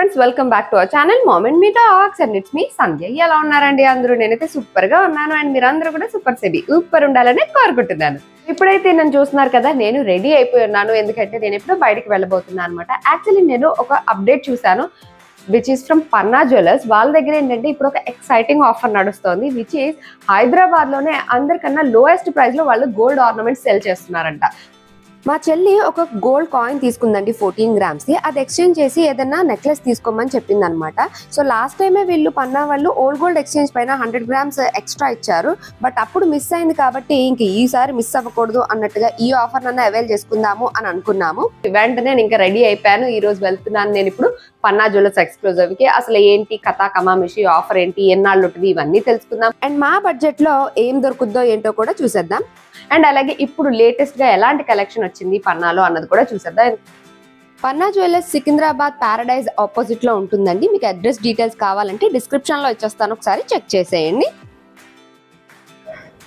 friends, welcome back to our channel Mom and Me Talks and it's me Sandhya. ఎలా ఉన్నారండి అందరూ? నేనైతే super గా ఉన్నాను అండ్ మీరందరూ కూడా సూపర్ సెబీ సూపర్ ఉండాలని కోరుకుంటున్నాను. ఇప్పుడైతే నేను చూస్తున్నారు కదా, నేను రెడీ అయిపోయి ఉన్నాను. ఎందుకంటే నేను ఇప్పుడు బయటికి వెళ్ళబోతున్నాను అన్నమాట. యాక్చువల్లీ నేను ఒక అప్డేట్ చూసాను which is from Panna jewellers. వాళ్ళ దగ్గర ఏంటంటే ఇప్పుడు ఒక ఎక్సైటింగ్ ఆఫర్ నడుస్తుంది విచ్ ఈస్ హైదరాబాద్ లోనే అందరికన్నా లోయెస్ట్ ప్రైస్ లో వాళ్ళు గోల్డ్ ఆర్నమెంట్స్ సెల్ చేస్తున్నారంట. మా చెల్లి ఒక గోల్డ్ కాయిన్ తీసుకుందండి 14 grams ది. అది ఎక్స్చేంజ్ చేసి ఏదైనా నెక్లెస్ తీసుకోమని చెప్పింది అనమాట. సో లాస్ట్ టైమే వీళ్ళు పన్నా వాళ్ళు ఓల్డ్ గోల్డ్ ఎక్స్చేంజ్ పైన 100 grams ఎక్స్ట్రా ఇచ్చారు. బట్ అప్పుడు మిస్ అయింది కాబట్టి ఇంక ఈసారి మిస్ అవ్వకూడదు అన్నట్టుగా ఈ ఆఫర్ నన్ను అవైల్ చేసుకుందాము అని అనుకున్నాము. వెంటనే నేను ఇంకా రెడీ అయిపోయాను. ఈ రోజు వెళ్తున్నాను నేను ఇప్పుడు పన్నా జ్యువెలర్స్ ఎక్స్క్లూజివ్ కి. అసలు ఏంటి కథా కమామిషి ఆఫర్ ఏంటి, ఎన్నాళ్ళు ఉంటుంది, ఇవన్నీ తెలుసుకుందాం. అండ్ మా బడ్జెట్ లో ఏం దొరుకుద్దో ఏంటో కూడా చూసేద్దాం. అండ్ అలాగే ఇప్పుడు లేటెస్ట్ గా ఎలాంటి కలెక్షన్ వచ్చింది పన్నాలో అన్నది కూడా చూసేద్దాం. పన్నా జ్యువెలర్స్ సికింద్రాబాద్ ప్యారడైజ్ ఆపోజిట్ లో ఉంటుందండి. మీకు అడ్రస్ డీటెయిల్స్ కావాలంటే డిస్క్రిప్షన్ లో ఇచ్చేస్తాను, ఒకసారి చెక్ చేసేయండి.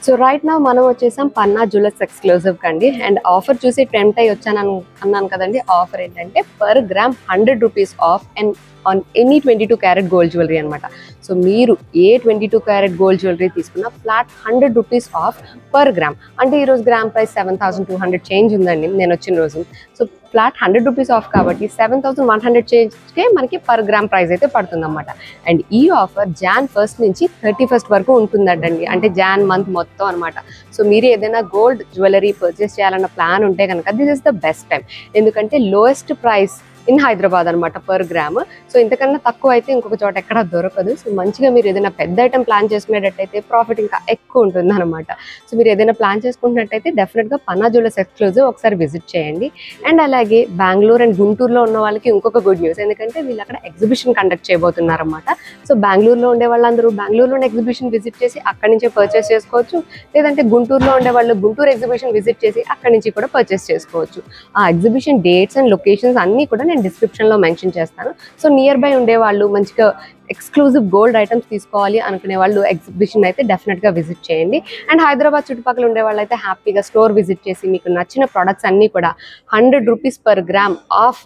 సో రైట్ నా మనం వచ్చేసాం పన్నా జ్యువెలర్స్ ఎక్స్క్లూజివ్ కండి. అండ్ ఆఫర్ చూసి టెంప్ట్ అయ్యి వచ్చాను అన్నాను కదండి. ఆఫర్ ఏంటంటే per gram 100 rupees of and on any 22 carat gold jewellery అనమాట. సో మీరు ఏ 22 carat గోల్డ్ జ్యువెలరీ తీసుకున్నా flat 100 rupees of per gram. అంటే ఈరోజు గ్రామ్ ప్రైస్ 7,200 చేంజ్ ఉందండి నేను వచ్చిన రోజు. సో ఫ్లాట్ 100 rupees ఆఫ్ కాబట్టి 7,100 చేంజ్కే మనకి పర్ గ్రామ్ ప్రైస్ అయితే పడుతుంది అనమాట. అండ్ ఈ ఆఫర్ Jan 1st నుంచి 31st వరకు ఉంటుందండి. అంటే జాన్ మంత్ మొత్తం అనమాట. సో మీరు ఏదైనా గోల్డ్ జ్యువెలరీ పర్చేస్ చేయాలన్న ప్లాన్ ఉంటే కనుక this is the best time. ఎందుకంటే లోయెస్ట్ ప్రైస్ ఇన్ హైదరాబాద్ అనమాట పర్ గ్రామ్. సో ఇంతకన్నా తక్కువ అయితే ఇంకొక చోట ఎక్కడ దొరకదు. సో మంచిగా మీరు ఏదైనా పెద్ద ఐటమ్ ప్లాన్ చేసుకునేటట్టయితే ప్రాఫిట్ ఇంకా ఎక్కువ ఉంటుంది అనమాట. సో మీరు ఏదైనా ప్లాన్ చేసుకుంటున్నట్టయితే డెఫినెట్గా పన్నా జ్యువెలర్స్ ఎక్స్క్లూజివ్ ఒకసారి విజిట్ చేయండి. అండ్ అలాగే బెంగళూరు అండ్ గుంటూరులో ఉన్న వాళ్ళకి ఇంకొక గుడ్ న్యూస్, ఎందుకంటే వీళ్ళు అక్కడ ఎగ్జిబిషన్ కండక్ట్ చేయబోతున్నారు అనమాట. సో బెంగళూరులో ఉండే వాళ్ళందరూ బెంగళూరులోని ఎగ్జిబిషన్ విజిట్ చేసి అక్కడి నుంచే పర్చేస్ చేసుకోవచ్చు. లేదంటే గుంటూరులో ఉండే వాళ్ళు గుంటూరు ఎగ్జిబిషన్ విజిట్ చేసి అక్కడి నుంచి కూడా పర్చేస్ చేసుకోవచ్చు. ఆ ఎగ్జిబిషన్ డేట్స్ అండ్ లొకేషన్స్ అన్నీ కూడా నేను డిస్క్రిప్షన్లో మెన్షన్ చేస్తాను. సో నియర్ బై ఉండే వాళ్ళు మంచిగా ఎక్స్క్లూజివ్ గోల్డ్ ఐటమ్స్ తీసుకోవాలి అనుకునే వాళ్ళు ఎగ్జిబిషన్ అయితే డెఫినెట్గా విజిట్ చేయండి. అండ్ హైదరాబాద్ చుట్టుపక్కల ఉండే వాళ్ళు అయితే హ్యాపీగా స్టోర్ విజిట్ చేసి మీకు నచ్చిన ప్రొడక్ట్స్ అన్నీ కూడా 100 rupees per gram ఆఫ్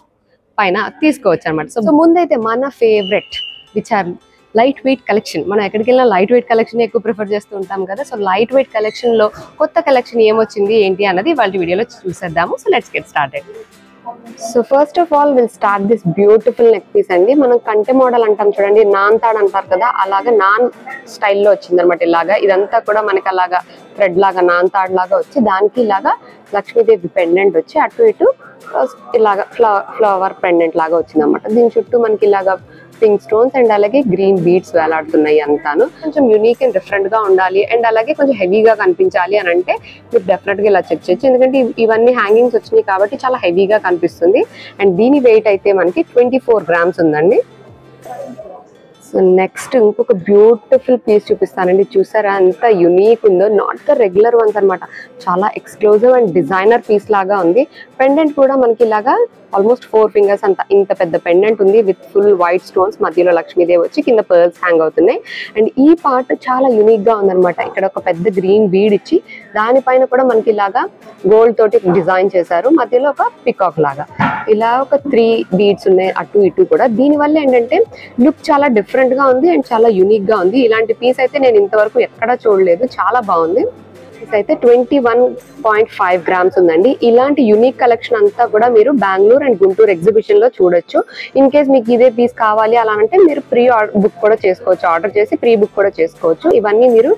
పైన తీసుకోవచ్చు అనమాట. సో ముందైతే మన favourite which are light weight collection. మనం ఎక్కడికి వెళ్ళినా లైట్ వెయిట్ కలెక్షన్ ఎక్కువ ప్రిఫర్ చేస్తూ ఉంటాం కదా. సో లైట్ వెయిట్ కలెక్షన్లో కొత్త కలెక్షన్ ఏమొచ్చింది ఏంటి అన్నది వాళ్ళ వీడియోలో చూసేద్దాము. So let's get started. So first of all will start this beautiful neck piece అండి. మనం కంటె మోడల్ అంటాం చూడండి, నాన్ తాడ్ అంటారు కదా, అలాగా నాన్ స్టైల్లో వచ్చింది అనమాట. ఇలాగా ఇదంతా కూడా మనకి అలాగా థ్రెడ్ లాగా నాన్ తాడ్ లాగా వచ్చి దానికి ఇలాగా లక్ష్మీదేవి పెండెంట్ వచ్చి అటు ఇటు ఇలాగా ఫ్లవర్ పెండెంట్ లాగా వచ్చింది అనమాట. దీని చుట్టూ మనకి ఇలాగా పింక్ స్టోన్స్ అండ్ అలాగే గ్రీన్ బీడ్స్ వేలాడుతున్నాయి అంతాను. కొంచెం యూనిక్ అండ్ డిఫరెంట్ గా ఉండాలి అండ్ అలాగే కొంచెం హెవీగా కనిపించాలి అని అంటే మీరు డెఫినెట్ గా ఇలా చెక్ చేయొచ్చు. ఎందుకంటే ఇవన్నీ హ్యాంగింగ్స్ వచ్చినాయి కాబట్టి చాలా హెవీగా కనిపిస్తుంది. అండ్ దీని వెయిట్ అయితే మనకి 24 grams ఉందండి. సో నెక్స్ట్ ఇంకొక బ్యూటిఫుల్ పీస్ చూపిస్తానండి. చూసారా ఎంత యునీక్ ఉందో, నాట్ ద రెగ్యులర్ వన్స్ అనమాట. చాలా ఎక్స్క్లూజివ్ అండ్ డిజైనర్ పీస్ లాగా ఉంది. పెండెంట్ కూడా మనకి ఇలాగా ఆల్మోస్ట్ 4 fingers అంత ఇంత పెద్ద పెండెంట్ ఉంది విత్ ఫుల్ వైట్ స్టోన్స్, మధ్యలో లక్ష్మీదేవి వచ్చి కింద పర్ల్స్ హ్యాంగ్ అవుతున్నాయి. అండ్ ఈ పార్ట్ చాలా యూనిక్ గా ఉందనమాట. ఇక్కడ ఒక పెద్ద గ్రీన్ బీడ్ ఇచ్చి దానిపైన కూడా మనకి ఇలాగా గోల్డ్ తోటి డిజైన్ చేశారు. మధ్యలో ఒక పికాక్ లాగా ఇలా ఒక 3 beads ఉన్నాయి అటు ఇటు కూడా. దీనివల్ల ఏంటంటే లుక్ చాలా డిఫరెంట్ గా ఉంది అండ్ చాలా యూనిక్ గా ఉంది. ఇలాంటి పీస్ అయితే నేను ఇంతవరకు ఎక్కడా చూడలేదు, చాలా బాగుంది. పీస్ అయితే 21.5 grams ఉందండి. ఇలాంటి యూనిక్ కలెక్షన్ అంతా కూడా మీరు బెంగళూరు అండ్ గుంటూరు ఎగ్జిబిషన్ లో చూడొచ్చు. ఇన్ కేస్ మీకు ఇదే పీస్ కావాలి అలా అంటే మీరు ప్రీ బుక్ కూడా చేసుకోవచ్చు, ఆర్డర్ చేసి ప్రీ బుక్ కూడా చేసుకోవచ్చు. ఇవన్నీ మీరు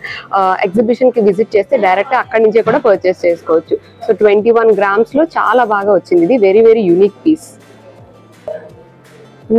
ఎగ్జిబిషన్ కి విజిట్ చేస్తే డైరెక్ట్ అక్కడి నుంచే కూడా పర్చేస్ చేసుకోవచ్చు. సో 21 grams లో చాలా బాగా వచ్చింది. ఇది very very unique piece.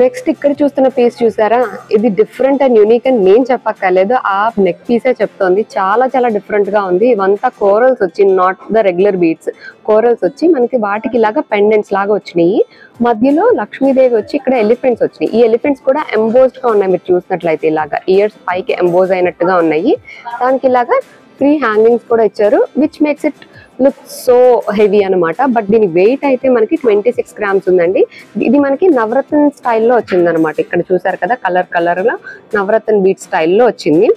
Next ఇక్కడ చూస్తున్న పీస్ చూసారా, ఇది డిఫరెంట్ అండ్ యూనిక్ అని నేను చెప్పక్కర్లేదు, ఆ నెక్ పీసే చెప్తోంది. చాలా చాలా డిఫరెంట్ గా ఉంది. ఇవంతా కోరల్స్ వచ్చి not the regular beads, corals వచ్చి మనకి వాటికి ఇలాగా పెండెంట్స్ లాగా వచ్చినాయి. మధ్యలో లక్ష్మీదేవి వచ్చి ఇక్కడ ఎలిఫెంట్స్ వచ్చినాయి. ఈ ఎలిఫెంట్స్ కూడా ఎంబోజ్డ్ గా ఉన్నాయి. మీరు చూసినట్లయితే ఇలాగా ఇయర్స్ పైకి ఎంబోజ్ అయినట్టుగా ఉన్నాయి. దానికి ఇలాగా 3 హ్యాంగింగ్స్ కూడా ఇచ్చారు, which makes it look so heavy అనమాట. బట్ దీని వెయిట్ అయితే మనకి 26 grams ఉందండి. ఇది మనకి నవరత్న స్టైల్లో వచ్చింది అనమాట. ఇక్కడ చూసారు కదా కలర్ లో నవరత్న బీట్ స్టైల్లో వచ్చింది.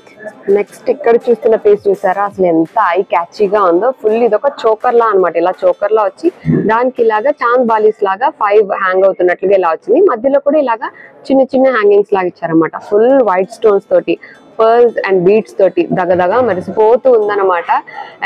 నెక్స్ట్ ఇక్కడ చూస్తున్న పీస్ చూసారా, అసలు ఎంత ఐ క్యాచీగా ఉందో. ఫుల్ ఇది ఒక చోకర్ లా అనమాట. ఇలా చోకర్ లా వచ్చి దానికి ఇలాగా చాంద్ బాలీస్ లాగా 5 హ్యాంగ్ అవుతున్నట్లుగా ఇలా వచ్చింది. మధ్యలో కూడా ఇలాగా చిన్న హ్యాంగింగ్స్ లాగా ఇచ్చారనమాట. ఫుల్ వైట్ స్టోన్స్ తోటి, పర్ల్స్ అండ్ బీట్స్ తోటి దగదగా మెరిసిపోతూ ఉందన్నమాట.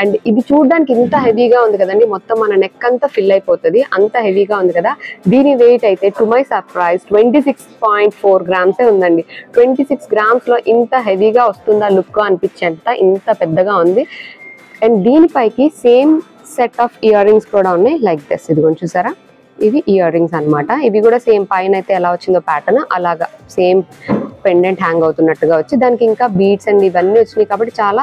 అండ్ ఇది చూడడానికి ఇంత హెవీగా ఉంది కదండి, మొత్తం మన నెక్ అంతా ఫిల్ అయిపోతుంది, అంత హెవీగా ఉంది కదా. దీని వెయిట్ అయితే టు మై సర్ప్రైజ్ 26.4 grams ఉందండి. 26 grams లో ఇంత హెవీగా వస్తుందా లుక్ అనిపించేంత ఇంత పెద్దగా ఉంది. అండ్ దీనిపైకి same set of earrings కూడా ఉన్నాయి లైక్ దిస్. ఇదిగోండి చూసారా, ఇవి ఇయర్ రింగ్స్ అనమాట. ఇవి కూడా సేమ్ పైన అయితే ఎలా వచ్చిందో ప్యాటర్న్ అలాగా సేమ్ పెండెంట్ హ్యాంగ్ అవుతున్నట్టుగా వచ్చి దానికి ఇంకా బీడ్స్ అండ్ ఇవన్నీ వచ్చినాయి కాబట్టి చాలా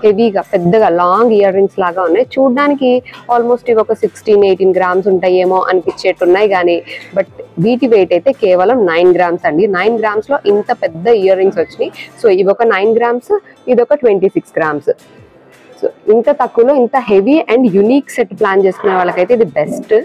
హెవీగా పెద్దగా లాంగ్ ఇయర్ రింగ్స్ లాగా ఉన్నాయి. చూడడానికి ఆల్మోస్ట్ ఇవి ఒక 16-18 grams ఉంటాయేమో అనిపించేట్టున్నాయి కానీ బట్ వీటి వెయిట్ అయితే కేవలం 9 grams అండి. 9 grams లో ఇంత పెద్ద ఇయర్ రింగ్స్ వచ్చినాయి. సో ఇవి ఒక 9 grams, ఇది ఒక 26 grams. సో ఇంత తక్కువలో ఇంత heavy and unique set plan చేసుకునే వాళ్ళకైతే ఇది బెస్ట్.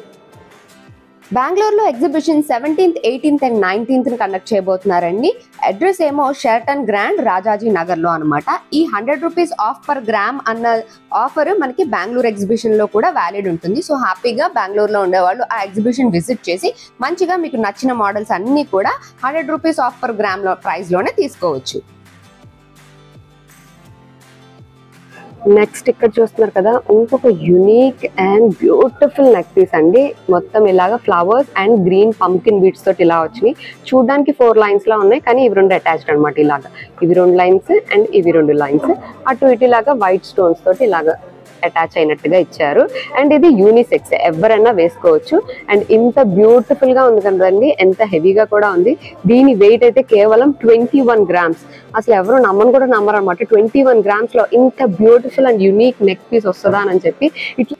బెంగళూరులో exhibition 17th, 18th and 19th conduct చేయబోతున్నారండి. అడ్రస్ ఏమో షెరటన్ గ్రాండ్ రాజాజీ నగర్ లో అనమాట. ఈ 100 rupees ఆఫ్ పర్ గ్రామ్ అన్న ఆఫర్ మనకి బెంగళూరు ఎగ్జిబిషన్ లో కూడా వ్యాలిడ్ ఉంటుంది. సో హ్యాపీగా బెంగళూరులో ఉండేవాళ్ళు ఆ ఎగ్జిబిషన్ విజిట్ చేసి మంచిగా మీకు నచ్చిన మోడల్స్ అన్ని కూడా 100 rupees ఆఫ్ పర్ గ్రామ్ లో ప్రైస్ లోనే తీసుకోవచ్చు. నెక్స్ట్ ఇక్కడ చూస్తున్నారు కదా, ఇంకొక unique and beautiful neck piece అండి. మొత్తం ఇలాగా flowers and green pumpkin beads తోటి ఇలా వచ్చినాయి. చూడడానికి 4 lines లా ఉన్నాయి కానీ ఇవి 2 అటాచ్డ్ అనమాట. ఇలాగా ఇవి 2 lines అండ్ ఇవి 2 lines అటు ఇటు ఇలాగా వైట్ స్టోన్స్ తోటి ఇలాగా అటాచ్ అయినట్టుగా ఇచ్చారు. అండ్ ఇది యూనిసెక్స్, ఎవరైనా వేసుకోవచ్చు. అండ్ ఇంత బ్యూటిఫుల్ గా ఉంది కదండి, ఎంత హెవీగా కూడా ఉంది. దీని వెయిట్ అయితే కేవలం 21 grams. అసలు ఎవరు నమ్మను కూడా నమ్మరు అనమాట. 21 grams లో ఇంత beautiful and unique neck piece వస్తుందా అని చెప్పి. ఇట్లా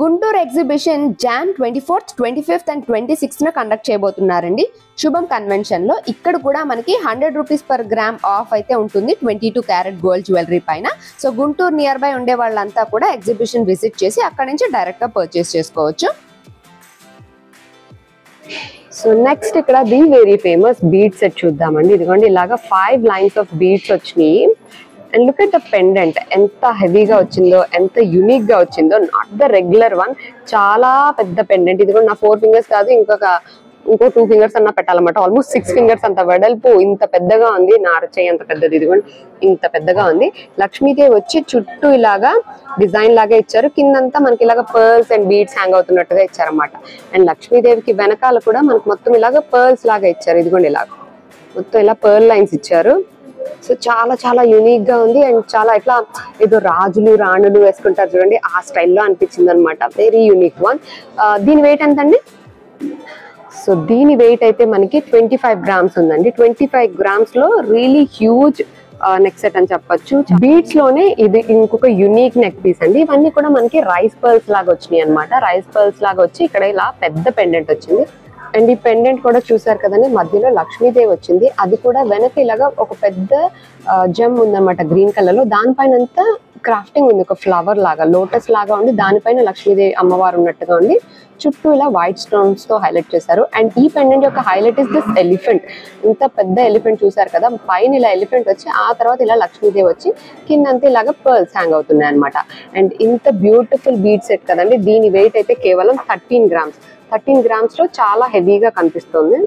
Guntur exhibition Jan 24th, 25th and 26th conduct చేయబోతున్నారండి శుభం కన్వెన్షన్ లో. ఇక్కడ కూడా మనకి 100 rupees per gram ఆఫ్ అయితే ఉంటుంది 22 karat గోల్డ్ జ్యువెలరీ పైన. సో గుంటూరు నియర్ బై ఉండే వాళ్ళంతా కూడా ఎగ్జిబిషన్ విజిట్ చేసి అక్కడ నుంచి డైరెక్ట్ గా పర్చేస్ చేసుకోవచ్చు. సో నెక్స్ట్ ఇక్కడ the very famous bead set చూద్దామండి. ఇదిగోండి ఇలాగా 5 lines ఆఫ్ బీడ్స్ వచ్చినాయి. And look at the pendant, ఎంత హెవీగా వచ్చిందో, ఎంత యూనిక్ గా వచ్చిందో. నాట్ ద రెగ్యులర్ వన్, చాలా పెద్ద పెండెంట్. ఇది కూడా నా 4 fingers కాదు, ఇంకో 2 fingers అన్నా పెట్టాలన్నమాట. ఆల్మోస్ట్ 6 fingers అంత వెడల్పు, ఇంత పెద్దగా ఉంది. నా అరచేయి అంత పెద్దది, ఇది కూడా ఇంత పెద్దగా ఉంది. లక్ష్మీదేవి వచ్చి చుట్టూ ఇలాగా డిజైన్ లాగా ఇచ్చారు. కిందంతా మనకి ఇలాగా పర్ల్స్ అండ్ బీడ్స్ హ్యాంగ్ అవుతున్నట్టుగా ఇచ్చారన్నమాట. అండ్ లక్ష్మీదేవికి వెనకాల కూడా మనకు మొత్తం ఇలాగా పర్ల్స్ లాగా ఇచ్చారు. ఇదిగోండి ఇలాగా మొత్తం ఇలా పర్ల్ లైన్స్ ఇచ్చారు. సో చాలా చాలా యూనిక్ గా ఉంది. అండ్ చాలా ఇట్లా ఏదో రాజులు రాణులు వేసుకుంటారు చూడండి, ఆ స్టైల్లో అనిపించింది అనమాట. Very unique one. దీని వెయిట్ ఎంత అండి? సో దీని వెయిట్ అయితే మనకి 25 grams ఉందండి. 25 grams లో రియలీ హ్యూజ్ నెక్ సెట్ అని చెప్పొచ్చు. బీడ్స్ లోనే ఇది ఇంకొక యూనిక్ నెక్ పీస్ అండి. ఇవన్నీ కూడా మనకి రైస్ పర్ల్స్ లాగా వచ్చినాయి అనమాట. రైస్ పర్ల్స్ లాగా వచ్చి ఇక్కడ ఇలా పెద్ద పెండెంట్ వచ్చింది. అండ్ ఈ పెండెంట్ కూడా చూసారు కదండి, మధ్యలో లక్ష్మీదేవి వచ్చింది. అది కూడా వెనక ఇలాగా ఒక పెద్ద జెమ్ ఉందన్నమాట గ్రీన్ కలర్ లో. దానిపైన అంతా క్రాఫ్టింగ్ ఉంది, ఒక ఫ్లవర్ లాగా, లోటస్ లాగా ఉంది. దానిపైన లక్ష్మీదేవి అమ్మవారు ఉన్నట్టుగా ఉంది. చుట్టూ ఇలా వైట్ స్టోన్స్ తో హైలైట్ చేశారు. అండ్ ఈ పెండెంట్ యొక్క హైలైట్ ఇస్ దిస్ ఎలిఫెంట్. ఇంత పెద్ద ఎలిఫెంట్ చూసారు కదా, పైన ఇలా ఎలిఫెంట్ వచ్చి ఆ తర్వాత ఇలా లక్ష్మీదేవి వచ్చి కిందంతా ఇలాగా పర్ల్స్ హ్యాంగ్ అవుతున్నాయి అనమాట. అండ్ ఇంత బ్యూటిఫుల్ బీడ్ సెట్ కదండి. దీని వెయిట్ అయితే కేవలం 13 grams. 13 grams లో చాలా హెవీగా కనిపిస్తుంది.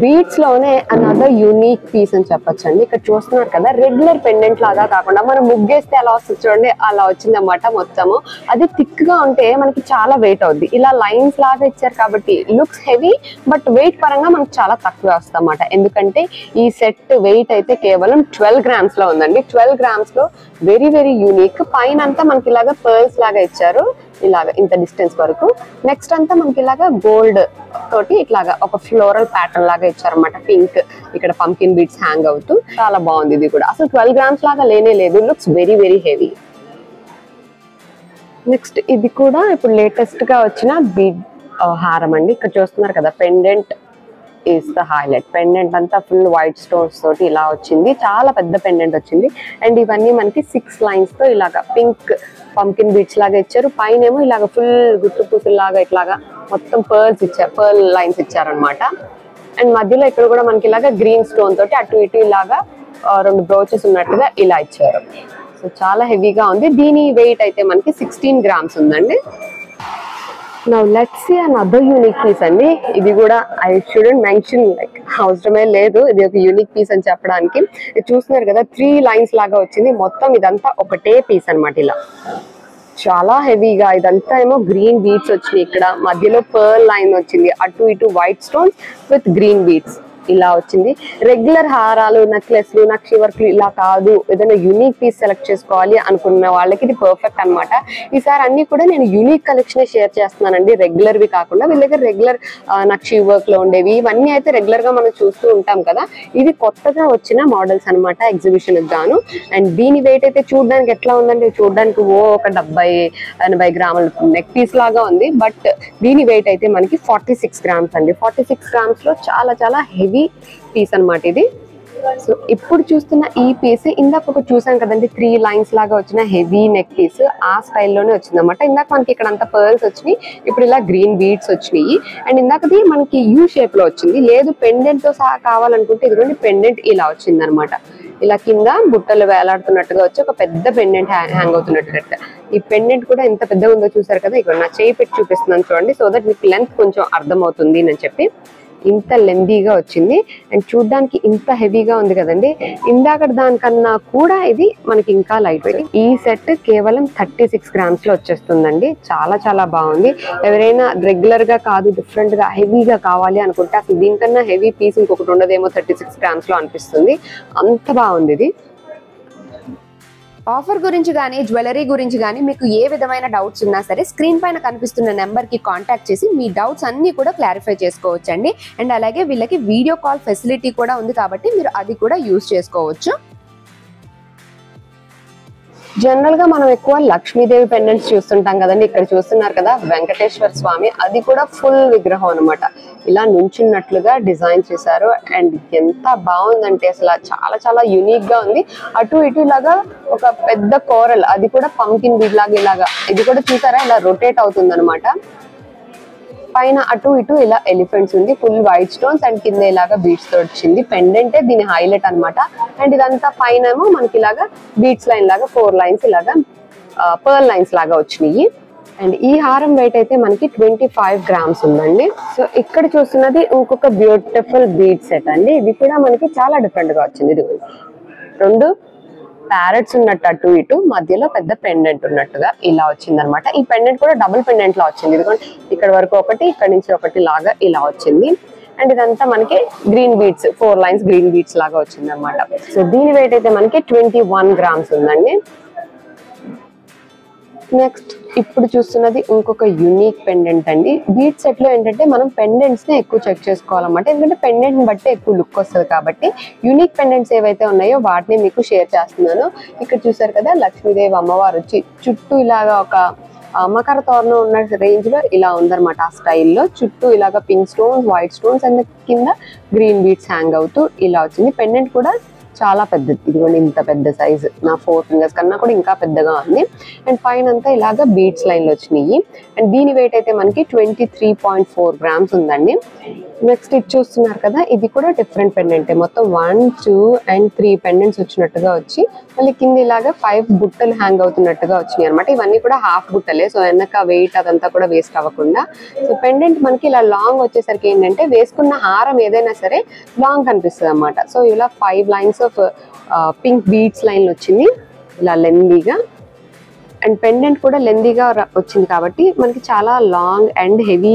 బీడ్స్ లోనే అనదర్ యూనిక్ పీస్ అని చెప్పొచ్చు అండి. ఇక్కడ చూస్తున్నారు కదా, రెగ్యులర్ పెండెంట్ లాగా కాకుండా మనం ముగ్గేస్తే ఎలా వస్తుంది చూడండి, అలా వచ్చిందన్నమాట మొత్తము. అది థిక్ గా ఉంటే మనకి చాలా వెయిట్ అవుద్ది. ఇలా లైన్స్ లాగా ఇచ్చారు కాబట్టి లుక్స్ హెవీ, బట్ వెయిట్ పరంగా మనకు చాలా తక్కువ వస్తుంది అన్నమాట. ఎందుకంటే ఈ సెట్ వెయిట్ అయితే కేవలం 12 grams లో ఉందండి. 12 grams లో వెరీ వెరీ యూనిక్. పైన అంతా మనకి ఇలాగా పర్ల్స్ లాగా ఇచ్చారు, ఇలాగా ఇంత డిస్టెన్స్ వరకు. నెక్స్ట్ అంతా మనకి ఇలాగా గోల్డ్ తోటి ఇట్లాగా ఒక ఫ్లోరల్ ప్యాటర్న్ లాగా ఇచ్చారన్నమాట. పింక్, ఇక్కడ పంకిన్ బీడ్స్ హ్యాంగ్ అవుతూ చాలా బాగుంది. ఇది కూడా అసలు 12 grams లాగా లేనే లేదు. Looks very very heavy. Next ఇది కూడా ఇప్పుడు లేటెస్ట్ గా వచ్చిన బీడ్ హారం అండి. ఇక్కడ చూస్తున్నారు కదా, pendant is the highlight. Pendant అంతా ఫుల్ వైట్ స్టోన్స్ తోటి ఇలా వచ్చింది, చాలా పెద్ద పెండెంట్ వచ్చింది. అండ్ ఇవన్నీ మనకి 6 lines తో ఇలాగా పింక్ పంకిన్ బీట్స్ లాగా ఇచ్చారు. పైన ఏమో ఇలాగ ఫుల్ గుట్టు పూసలాగా ఇట్లాగా మొత్తం పర్ల్స్ ఇచ్చారు, పర్ల్ లైన్స్ ఇచ్చారనమాట. అండ్ మధ్యలో ఇక్కడ కూడా మనకి ఇలాగా గ్రీన్ స్టోన్ తోటి అటు ఇటు ఇలాగా 2 బ్రోచెస్ ఉన్నట్టుగా ఇలా ఇచ్చారు. సో చాలా హెవీగా ఉంది. దీని వెయిట్ అయితే మనకి 16 grams ఉందండి. Now let's see another unique piece అండి. ఇది కూడా ఐ షుడెంట్ మెన్షన్, లైక్ అవసరమే లేదు, ఇది ఒక యూనిక్ పీస్ అని చెప్పడానికి. ఇది చూస్తున్నారు కదా 3 lines లాగా వచ్చింది. మొత్తం ఇదంతా ఒకటే పీస్ అనమాట. ఇలా చాలా హెవీగా ఇదంతా ఏమో గ్రీన్ బీట్స్ వచ్చినాయి. ఇక్కడ మధ్యలో పర్ల్ లైన్ వచ్చింది, అటు ఇటు white stones with green beats ఇలా వచ్చింది. రెగ్యులర్ హారాలు, నెక్లెస్లు, నక్షి వర్క్లు ఇలా కాదు, ఏదైనా యూనిక్ పీస్ సెలెక్ట్ చేసుకోవాలి అనుకున్న వాళ్ళకి ఇది పర్ఫెక్ట్ అనమాట. ఈసారి అన్ని కూడా నేను యూనిక్ కలెక్షన్ షేర్ చేస్తున్నానండి, రెగ్యులర్ వి కాకుండా. వీళ్ళ దగ్గర రెగ్యులర్ నక్షి వర్క్ లో ఉండేవి ఇవన్నీ అయితే రెగ్యులర్ గా మనం చూస్తూ ఉంటాం కదా. ఇది కొత్తగా వచ్చిన మోడల్స్ అనమాట ఎగ్జిబిషన్ గాను. అండ్ దీని వెయిట్ అయితే చూడడానికి ఎట్లా ఉందండి, చూడడానికి ఒక 70-80 గ్రాముల నెక్ పీస్ లాగా ఉంది. బట్ దీని వెయిట్ అయితే మనకి 46 grams అండి. 46 grams లో చాలా చాలా హెవీ పీస్ అన్నమాట ఇది. సో ఇప్పుడు చూస్తున్న ఈ పీస్ ఇందాక ఒకటి చూసాం కదండి, 3 lines లాగా వచ్చిన హెవీ నెక్ పీస్, ఆ స్టైల్లోనే వచ్చింది అనమాట. ఇందాక మనకి ఇక్కడ అంతా పర్ల్స్ వచ్చినాయి, ఇప్పుడు ఇలా గ్రీన్ బీడ్స్ వచ్చినాయి. అండ్ ఇందాకది మనకి యూ షేప్ లో వచ్చింది. లేదు పెండెంట్ తో సహా కావాలనుకుంటే ఇదిగోండి పెండెంట్ ఇలా వచ్చింది అనమాట. ఇలా కింద బుట్టలు వేలాడుతున్నట్టుగా వచ్చి ఒక పెద్ద పెండెంట్ హ్యాంగ్ అవుతున్నట్టుగా. ఈ పెండెంట్ కూడా ఎంత పెద్దగా ఉందో చూసారు కదా. ఇక్కడ నా చేయి పెట్టి చూపిస్తున్నాను చూడండి, సో దట్ మీకు లెంత్ కొంచెం అర్థమవుతుంది అని చెప్పి. ఇంత లెందీగా వచ్చింది అండ్ చూడ్డానికి ఇంత హెవీగా ఉంది కదండి. ఇందాక దానికన్నా కూడా ఇది మనకి ఇంకా లైట్ వెయిట్. ఈ సెట్ కేవలం 36 grams లో వచ్చేస్తుందండి. చాలా చాలా బాగుంది. ఎవరైనా రెగ్యులర్ గా కాదు, డిఫరెంట్ గా హెవీగా కావాలి అనుకుంటే అసలు దీనికన్నా హెవీ పీస్ ఇంకొకటి ఉండదేమో 36 grams లో అనిపిస్తుంది. అంత బాగుంది ఇది. ఆఫర్ గురించి కానీ జ్యువెలరీ గురించి కానీ మీకు ఏ విధమైన డౌట్స్ ఉన్నా సరే స్క్రీన్ పైన కనిపిస్తున్న నెంబర్కి కాంటాక్ట్ చేసి మీ డౌట్స్ అన్ని కూడా క్లారిఫై చేసుకోవచ్చండి. అండ్ అలాగే వీళ్ళకి వీడియో కాల్ ఫెసిలిటీ కూడా ఉంది కాబట్టి మీరు అది కూడా యూజ్ చేసుకోవచ్చు. జనరల్ గా మనం ఎక్కువ లక్ష్మీదేవి పెండెంట్స్ చూస్తుంటాం కదండి. ఇక్కడ చూస్తున్నారు కదా వెంకటేశ్వర స్వామి, అది కూడా ఫుల్ విగ్రహం అనమాట. ఇలా నుంచున్నట్లుగా డిజైన్ చేశారు. అండ్ ఎంత బాగుందంటే అసలు చాలా చాలా యూనిక్ గా ఉంది. అటు ఇటు ఇలాగా ఒక పెద్ద కోరల్, అది కూడా పంకిన్ బీడ్ లాగా ఇలాగా, ఇది కూడా చూసారా ఇలా రొటేట్ అవుతుంది అనమాట. పైన అటు ఇటు ఇలా ఎలిఫెంట్స్ ఉంది, ఫుల్ వైట్ స్టోన్స్ అండ్ కింద ఇలాగా బీడ్స్ తో వచ్చింది. పెండెంటే దీని హైలైట్ అనమాట. అండ్ ఇదంతా పైన ఏమో మనకి ఇలాగా బీడ్స్ లైన్ లాగా 4 lines ఇలాగా పర్ల్ లైన్స్ లాగా వచ్చినాయి. అండ్ ఈ హారం వెయిట్ అయితే మనకి 25 grams ఉందండి. సో ఇక్కడ చూస్తున్నది ఇంకొక బ్యూటిఫుల్ బీడ్ సెట్ అండి. ఇది కూడా మనకి చాలా డిఫరెంట్ గా వచ్చింది. ఇది 2 ప్యారెట్స్ ఉన్నట్టు అటు ఇటు, మధ్యలో పెద్ద పెండెంట్ ఉన్నట్టుగా ఇలా వచ్చింది అనమాట. ఈ పెండెంట్ కూడా డబుల్ పెండెంట్ లా వచ్చింది. ఇదిగోండి ఇక్కడ వరకు ఒకటి, ఇక్కడ నుంచి ఒకటి లాగా ఇలా వచ్చింది. అండ్ ఇదంతా మనకి green beads, 4 lines green beads లాగా వచ్చింది అనమాట. సో దీని వెయిట్ అయితే మనకి 21 grams ఉందండి. నెక్స్ట్ ఇప్పుడు చూస్తున్నది ఇంకొక యూనిక్ పెండెంట్ అండి. బీట్ సెట్ లో ఏంటంటే మనం పెండెంట్స్ ని ఎక్కువ చెక్ చేసుకోవాలన్నమాట. ఎందుకంటే పెండెంట్ ని బట్టి ఎక్కువ లుక్ వస్తుంది కాబట్టి యూనిక్ పెండెంట్స్ ఏవైతే ఉన్నాయో వాటిని మీకు షేర్ చేస్తున్నాను. ఇక్కడ చూసారు కదా లక్ష్మీదేవి అమ్మవారు వచ్చి చుట్టూ ఇలాగా ఒక మకర తోరణం ఉన్న రేంజ్ లో ఇలా ఉందన్నమాట. ఆ స్టైల్లో చుట్టూ ఇలాగా pink stones, white stones and కింద గ్రీన్ బీడ్స్ హ్యాంగ్ అవుతూ ఇలా వచ్చింది. పెండెంట్ కూడా చాలా పెద్దది, ఇదిగోండి ఇంత పెద్ద సైజ్, నా 4 fingers కన్నా కూడా ఇంకా పెద్దగా ఉంది. అండ్ పైన అంతా ఇలాగా బీడ్స్ లైన్లు వచ్చినాయి. అండ్ దీని వెయిట్ అయితే మనకి 23.4 grams ఉందండి. నెక్స్ట్ ఇది చూస్తున్నారు కదా, ఇది కూడా డిఫరెంట్ పెండెంట్. మొత్తం 1, 2 and 3 పెండెంట్స్ వచ్చినట్టుగా వచ్చి మళ్ళీ కింద ఇలాగా 5 బుట్టలు హ్యాంగ్ అవుతున్నట్టుగా వచ్చినాయి అనమాట. ఇవన్నీ కూడా హాఫ్ బుట్టలే, సో వెనక వెయిట్ అదంతా కూడా వేస్ట్ అవ్వకుండా. సో పెండెంట్ మనకి ఇలా లాంగ్ వచ్చేసరికి ఏంటంటే వేసుకున్న హారం ఏదైనా సరే లాంగ్ కనిపిస్తుంది అనమాట. సో ఇలా 5 lines ఆఫ్ పింక్ బీడ్స్ లైన్లు వచ్చింది ఇలా లెందీగా. అండ్ పెండెంట్ కూడా లెందీగా వచ్చింది కాబట్టి మనకి చాలా లాంగ్ అండ్ హెవీ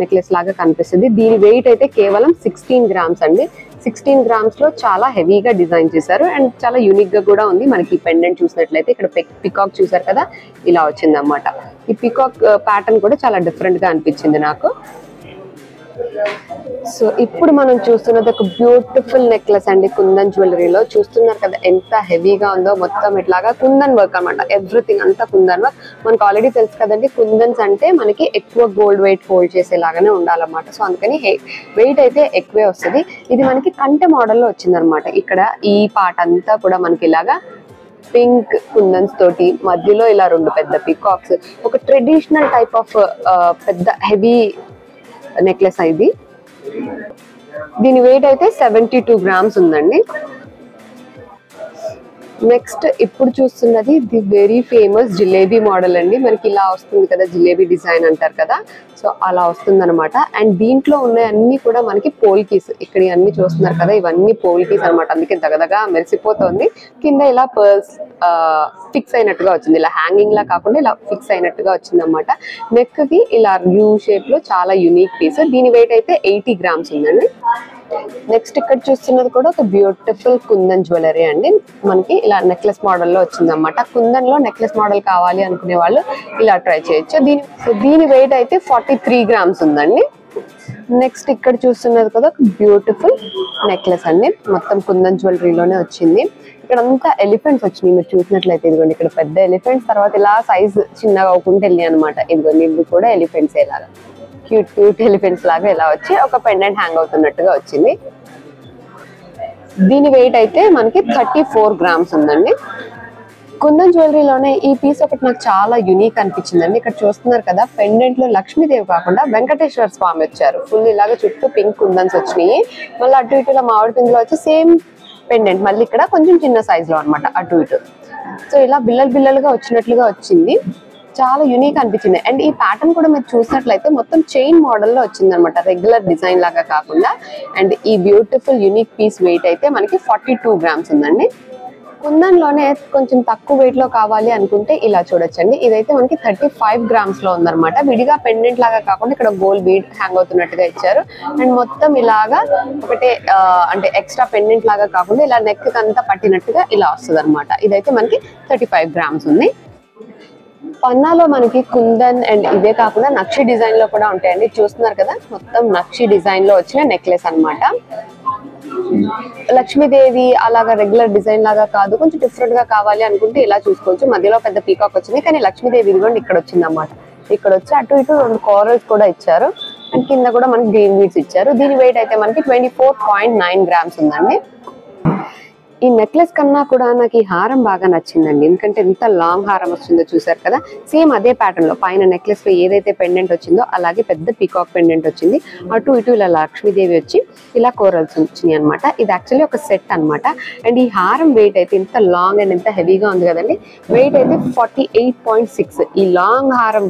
నెక్లెస్ లాగా కనిపిస్తుంది. దీని వెయిట్ అయితే కేవలం 16 grams అండి. 16 grams లో చాలా హెవీగా డిజైన్ చేశారు అండ్ చాలా యూనిక్ గా కూడా ఉంది. మనకి ఈ పెండెంట్ చూసినట్లయితే ఇక్కడ పికాక్ చూసారు కదా, ఇలా వచ్చింది అన్నమాట. ఈ పికాక్ ప్యాటర్న్ కూడా చాలా డిఫరెంట్ గా అనిపించింది నాకు. సో ఇప్పుడు మనం చూస్తున్నది ఒక బ్యూటిఫుల్ నెక్లెస్ అండి, కుందన్ జ్యువెలరీలో. చూస్తున్నారు కదా ఎంత హెవీగా ఉందో, మొత్తం ఇట్లాగా కుందన్ వర్క్ అనమాట, ఎవ్రీథింగ్ అంతా కుందన్ వర్క్. మనకు ఆల్రెడీ తెలుసు కదండి, కుందన్స్ అంటే మనకి ఎక్కువ గోల్డ్ వెయిట్ హోల్డ్ చేసేలాగానే ఉండాలన్నమాట. సో అందుకని వెయిట్ అయితే ఎక్కువే వస్తుంది. ఇది మనకి కంటె మోడల్లో వచ్చిందనమాట. ఇక్కడ ఈ పార్ట్ అంతా కూడా మనకి ఇలాగా పింక్ కుందన్స్ తోటి, మధ్యలో ఇలా 2 పెద్ద పీకాక్స్, ఒక ట్రెడిషనల్ టైప్ ఆఫ్ పెద్ద హెవీ నెక్లెస్ ఇది. దీని వెయిట్ అయితే 72 గ్రామ్స్ ఉందండి. నెక్స్ట్ ఇప్పుడు చూస్తున్నది the very famous jalebi model అండి. మనకి ఇలా వస్తుంది కదా, జిలేబీ డిజైన్ అంటారు కదా, సో అలా వస్తుంది అనమాట. అండ్ దీంట్లో ఉన్న అన్ని కూడా మనకి పోల్కీస్, ఇక్కడ అన్ని చూస్తున్నారు కదా, ఇవన్నీ పోల్కీస్ అనమాట. అందుకే దగదగా మెరిసిపోతుంది. కింద ఇలా పర్ల్స్ ఫిక్స్ అయినట్టుగా వచ్చింది, ఇలా హ్యాంగింగ్ లా కాకుండా ఇలా ఫిక్స్ అయినట్టుగా వచ్చింది అనమాట. నెక్ కి ఇలా యూ షేప్ లో చాలా యూనిక్ పీస్. దీని వెయిట్ అయితే 80 గ్రామ్స్ ఉందండి. నెక్స్ట్ ఇక్కడ చూస్తున్నది కూడా ఒక బ్యూటిఫుల్ కుందన్ జ్యువెలరీ అండి. మనకి ఇలా నెక్లెస్ మోడల్ లో వచ్చింది అనమాట. కుందన్ లో నెక్లెస్ మోడల్ కావాలి అనుకునే వాళ్ళు ఇలా ట్రై చేయొచ్చు. దీని వెయిట్ అయితే 43 గ్రామ్స్ ఉందండి. నెక్స్ట్ ఇక్కడ చూస్తున్నది కదా ఒక బ్యూటిఫుల్ నెక్లెస్ అండి, మొత్తం కుందన్ జ్యువెలరీలోనే వచ్చింది. ఇక్కడ అంతా ఎలిఫెంట్స్ వచ్చినాయి, మీరు చూసినట్లయితే ఇదిగోండి ఇక్కడ పెద్ద ఎలిఫెంట్స్, తర్వాత ఇలా సైజ్ చిన్నగా అవ్వకుండా వెళ్ళాయి అనమాట. ఇదిగోండి ఇవి కూడా ఎలిఫెంట్స్ లాగా, క్యూట్ క్యూట్ ఎలిఫెంట్స్ లాగా ఇలా వచ్చి ఒక పెండెంట్ హ్యాంగ్ అవుతున్నట్టుగా వచ్చింది. దీని వెయిట్ అయితే మనకి 34 గ్రామ్స్ ఉందండి. కుందన్ జ్యువెలరీలోనే ఈ పీస్ ఒకటి నాకు చాలా యూనిక్ అనిపించిందండి. ఇక్కడ చూస్తున్నారు కదా, పెండెంట్ లో లక్ష్మీదేవి కాకుండా వెంకటేశ్వర స్వామి వచ్చారు. ఫుల్ ఇలాగ చుట్టూ పింక్ కుందన్స్ వచ్చినాయి. మళ్ళీ అటు ఇటులో మామిడి పిండిలో వచ్చి సేమ్ పెండెంట్, మళ్ళీ ఇక్కడ కొంచెం చిన్న సైజ్ లో అనమాట అటు ఇటు. సో ఇలా బిల్లలుగా వచ్చినట్లుగా వచ్చింది, చాలా యూనిక్ అనిపించింది. అండ్ ఈ ప్యాటర్న్ కూడా మీరు చూసినట్లయితే మొత్తం చైన్ మోడల్లో వచ్చింది అనమాట, రెగ్యులర్ డిజైన్ లాగా కాకుండా. అండ్ ఈ బ్యూటిఫుల్ యూనిక్ పీస్ వెయిట్ అయితే మనకి 42 గ్రామ్స్ ఉందండి. కుందన్ లోనే కొంచెం తక్కువ వెయిట్ లో కావాలి అనుకుంటే ఇలా చూడొచ్చండి. ఇదైతే మనకి 35 గ్రామ్స్ లో ఉందన్నమాట. విడిగా పెండెంట్ లాగా కాకుండా ఇక్కడ గోల్డ్ బీడ్ హ్యాంగ్ అవుతున్నట్టుగా ఇచ్చారు. అండ్ మొత్తం ఇలాగా ఒకటే అంటే ఎక్స్ట్రా పెండెంట్ లాగా కాకుండా ఇలా నెక్ అంతా పట్టినట్టుగా ఇలా వస్తుంది అనమాట. ఇదైతే మనకి 35 గ్రామ్స్ ఉంది. పన్నాలో మనకి కుందన్ అండ్ ఇవే కాకుండా నక్షి డిజైన్ లో కూడా ఉంటాయండి. చూస్తున్నారు కదా, మొత్తం నక్షి డిజైన్ లో వచ్చిన నెక్లెస్ అనమాట. లక్ష్మీదేవి అలాగా రెగ్యులర్ డిజైన్ లాగా కాదు, కొంచెం డిఫరెంట్ గా కావాలి అనుకుంటే ఇలా చూసుకోవచ్చు. మధ్యలో పెద్ద పీకాక్ వచ్చింది, కానీ లక్ష్మీదేవి ఇదిగోండి ఇక్కడ వచ్చింది అన్నమాట. ఇక్కడ వచ్చి అటు ఇటు 2 కోరల్స్ కూడా ఇచ్చారు. అండ్ కింద కూడా మనకి గ్రీన్ బీడ్స్ ఇచ్చారు. దీని వెయిట్ అయితే మనకి 24.9 గ్రామ్స్ ఉందండి. ఈ నెక్లెస్ కన్నా కూడా నాకు ఈ హారం బాగా నచ్చిందండి, ఎందుకంటే ఎంత లాంగ్ హారం వచ్చిందో చూసారు కదా. సేమ్ అదే ప్యాటర్న్ లో పైన నెక్లెస్ లో ఏదైతే పెండెంట్ వచ్చిందో అలాగే పెద్ద పీకాక్ పెండెంట్ వచ్చింది. అటు ఇటు ఇలా లక్ష్మీదేవి వచ్చి ఇలా కోరల్స్ వచ్చినాయి అనమాట. ఇది యాక్చువల్లీ ఒక సెట్ అనమాట. అండ్ ఈ హారం వెయిట్ అయితే ఇంత లాంగ్ అండ్ ఎంత హెవీగా ఉంది కదండి. వెయిట్ అయితే 48.6. ఈ లాంగ్ హారం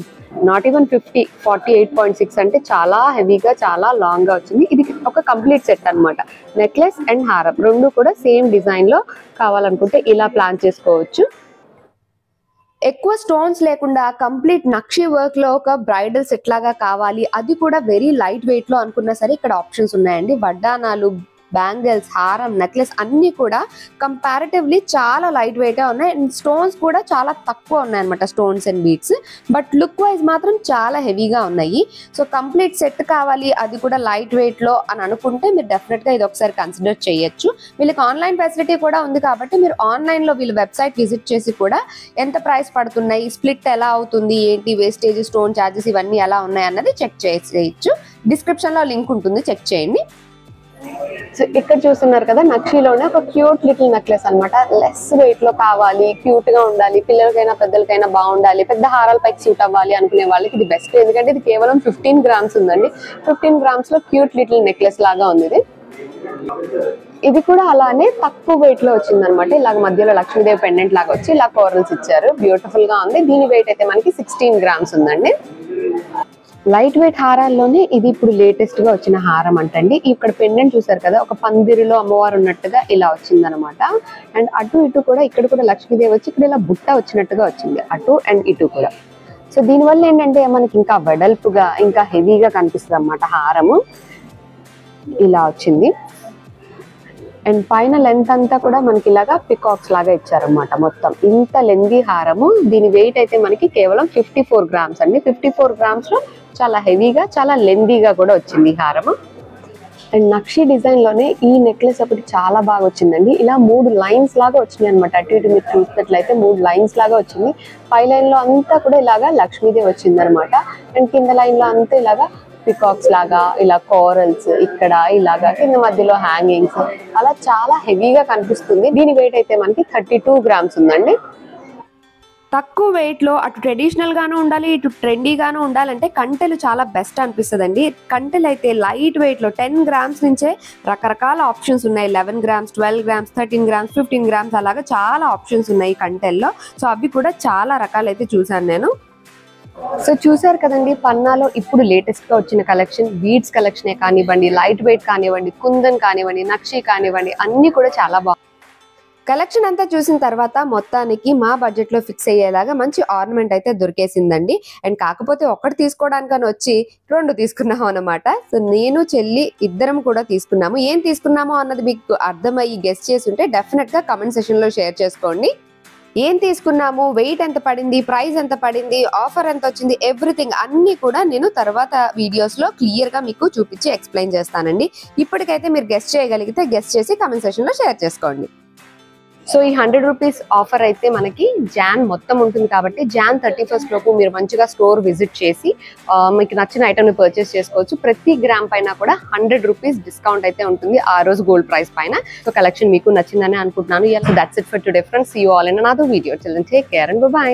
నాట్ ఈవెన్ 50, 48.6 అంటే చాలా హెవీగా చాలా లాంగ్ గా వచ్చింది. ఇది ఒక కంప్లీట్ సెట్ అనమాట. నెక్లెస్ అండ్ హారం రెండు కూడా సేమ్ డిజైన్ లో కావాలనుకుంటే ఇలా ప్లాన్ చేసుకోవచ్చు. ఎక్కువ స్టోన్స్ లేకుండా కంప్లీట్ నక్షి వర్క్ లో ఒక బ్రైడల్ సెట్ లాగా కావాలి, అది కూడా వెరీ లైట్ వెయిట్ లో అనుకున్నా సరే ఇక్కడ ఆప్షన్స్ ఉన్నాయండి. వడ్డానాలు, బ్యాంగిల్స్, హారం, నెక్లెస్ అన్ని కూడా కంపారిటివ్లీ చాలా లైట్ వెయిట్ ఉన్నాయి. అండ్ స్టోన్స్ కూడా చాలా తక్కువ ఉన్నాయి అనమాట, stones and beads. But look wise మాత్రం చాలా హెవీగా ఉన్నాయి. సో కంప్లీట్ సెట్ కావాలి, అది కూడా లైట్ వెయిట్ లో అని అనుకుంటే మీరు డెఫినెట్ గా ఇది ఒకసారి కన్సిడర్ చేయొచ్చు. వీళ్ళకి ఆన్లైన్ ఫెసిలిటీ కూడా ఉంది కాబట్టి మీరు ఆన్లైన్ లో వీళ్ళ వెబ్సైట్ విజిట్ చేసి కూడా ఎంత ప్రైస్ పడుతున్నాయి, స్ప్లిట్ ఎలా అవుతుంది, ఏంటి వేస్టేజ్, స్టోన్ చార్జెస్ ఇవన్నీ ఎలా ఉన్నాయి అన్నది చెక్ చేయొచ్చు. డిస్క్రిప్షన్ లో లింక్ ఉంటుంది, చెక్ చేయండి. సో ఇక్కడ చూస్తున్నారు కదా, నక్షిలోనే ఒక క్యూట్ లిటిల్ నెక్లెస్ అనమాట. లెస్ వెయిట్ లో కావాలి, క్యూట్ గా ఉండాలి, పిల్లలకైనా పెద్దలకైనా బాగుండాలి, పెద్ద హారాల పైకి సూట్ అవ్వాలి అనుకునే వాళ్ళకి ఇది బెస్ట్. ఎందుకంటే ఇది కేవలం 15 గ్రామ్స్ ఉందండి. 15 గ్రామ్స్ లో క్యూట్ లిటిల్ నెక్లెస్ లాగా ఉంది. ఇది కూడా అలానే తక్కువ వెయిట్ లో వచ్చింది అనమాట. ఇలాగ మధ్యలో లక్ష్మీదేవి పెండెంట్ లాగా వచ్చి ఇలా కోరల్స్ ఇచ్చారు, బ్యూటిఫుల్ గా ఉంది. దీని వెయిట్ అయితే మనకి 16 గ్రామ్స్ ఉందండి. లైట్ వెయిట్ హారాల్లోనే ఇది ఇప్పుడు లేటెస్ట్ గా వచ్చిన హారం అంటండి. ఇక్కడ పెండెంట్ చూసారు కదా, ఒక పందిరిలో అమ్మవారు ఉన్నట్టుగా ఇలా వచ్చింది అనమాట. అండ్ అటు ఇటు కూడా ఇక్కడ కూడా లక్ష్మీదేవి వచ్చి ఇక్కడ ఇలా బుట్ట వచ్చినట్టుగా వచ్చింది, అటు అండ్ ఇటు కూడా. సో దీనివల్ల ఏంటంటే మనకి ఇంకా వెడల్పుగా ఇంకా హెవీగా కనిపిస్తుంది అన్నమాట హారము. ఇలా వచ్చింది. అండ్ పైన లెంత్ అంతా కూడా మనకి ఇలాగా పికాక్స్ లాగా ఇచ్చారనమాట. మొత్తం ఇంత లెందీ హారము. దీని వెయిట్ అయితే మనకి కేవలం 54 గ్రామ్స్ అండి. 54 గ్రామ్స్ లో చాలా హెవీగా చాలా లెందీగా కూడా వచ్చింది ఈ హారము. అండ్ నక్షి డిజైన్ లోనే ఈ నెక్లెస్ ఒకటి చాలా బాగా వచ్చిందండి. ఇలా 3 లైన్స్ లాగా వచ్చినాయి అనమాట. అటు ఇటు మీరు చూసినట్లయితే 3 లైన్స్ లాగా వచ్చింది. పై లైన్ లో అంతా కూడా ఇలాగా లక్ష్మీదేవి వచ్చింది అనమాట. అండ్ కింద లైన్ లో అంతా ఇలాగా పికాక్స్ లాగా, ఇలా కోరల్స్, ఇక్కడ ఇలాగా కింద మధ్యలో హ్యాంగింగ్స్, అలా చాలా హెవీగా కనిపిస్తుంది. దీని వెయిట్ అయితే మనకి 32 గ్రామ్స్ ఉందండి. తక్కువ వెయిట్ లో అటు ట్రెడిషనల్ గాను ఉండాలి, ఇటు ట్రెండీగాను ఉండాలంటే కంటెలు చాలా బెస్ట్ అనిపిస్తుందండి. కంటెలు అయితే లైట్ వెయిట్ లో 10 గ్రామ్స్ నుంచే రకరకాల ఆప్షన్స్ ఉన్నాయి. 11 గ్రామ్స్, 12 గ్రామ్స్, 13 గ్రామ్స్, 15 గ్రామ్స్ అలాగా చాలా ఆప్షన్స్ ఉన్నాయి కంటెల్లో. సో అవి కూడా చాలా రకాలు అయితే చూసాను నేను. సో చూసారు కదండి, పన్నాలో ఇప్పుడు లేటెస్ట్ గా వచ్చిన కలెక్షన్, బీడ్స్ కలెక్షనే కానివ్వండి, లైట్ వెయిట్ కానివ్వండి, కుందన్ కానివ్వండి, నక్షి కానివ్వండి, అన్ని కూడా చాలా బాగుంది. కలెక్షన్ అంతా చూసిన తర్వాత మొత్తానికి మా బడ్జెట్ లో ఫిక్స్ అయ్యేలాగా మంచి ఆర్నమెంట్ అయితే దొరికేసిందండి. అండ్ కాకపోతే ఒక్కటి తీసుకోవడానికని వచ్చి 2 తీసుకున్నాము అనమాట. సో నేను చెల్లి ఇద్దరం కూడా తీసుకున్నాము. ఏం తీసుకున్నామో అన్నది మీకు అర్థమయ్యి గెస్ చేసి ఉంటే డెఫినెట్ గా కమెంట్ సెషన్ లో షేర్ చేసుకోండి. ఏం తీసుకున్నాము, వెయిట్ ఎంత పడింది, ప్రైస్ ఎంత పడింది, ఆఫర్ ఎంత వచ్చింది, ఎవ్రీథింగ్ అన్ని కూడా నేను తర్వాత వీడియోస్ లో క్లియర్ గా మీకు చూపించి ఎక్స్ప్లెయిన్ చేస్తానండి. ఇప్పటికైతే మీరు గెస్ చేయగలిగితే గెస్ చేసి కమెంట్ సెషన్ లో షేర్ చేసుకోండి. సో ఈ 100 రూపీస్ ఆఫర్ అయితే మనకి జాన్ మొత్తం ఉంటుంది కాబట్టి జాన్ 31st లోపు మీరు మంచిగా స్టోర్ విజిట్ చేసి మీకు నచ్చిన ఐటమ్ ని పర్చేస్ చేసుకోవచ్చు. ప్రతి గ్రామ్ పైన కూడా 100 రూపీస్ డిస్కౌంట్ అయితే ఉంటుంది ఆ రోజు గోల్డ్ ప్రైస్ పైన. సో కలెక్షన్ మీకు నచ్చిందని అనుకుంటున్నాను. So that's it for today friends. See you all in another video. Till then take care and by.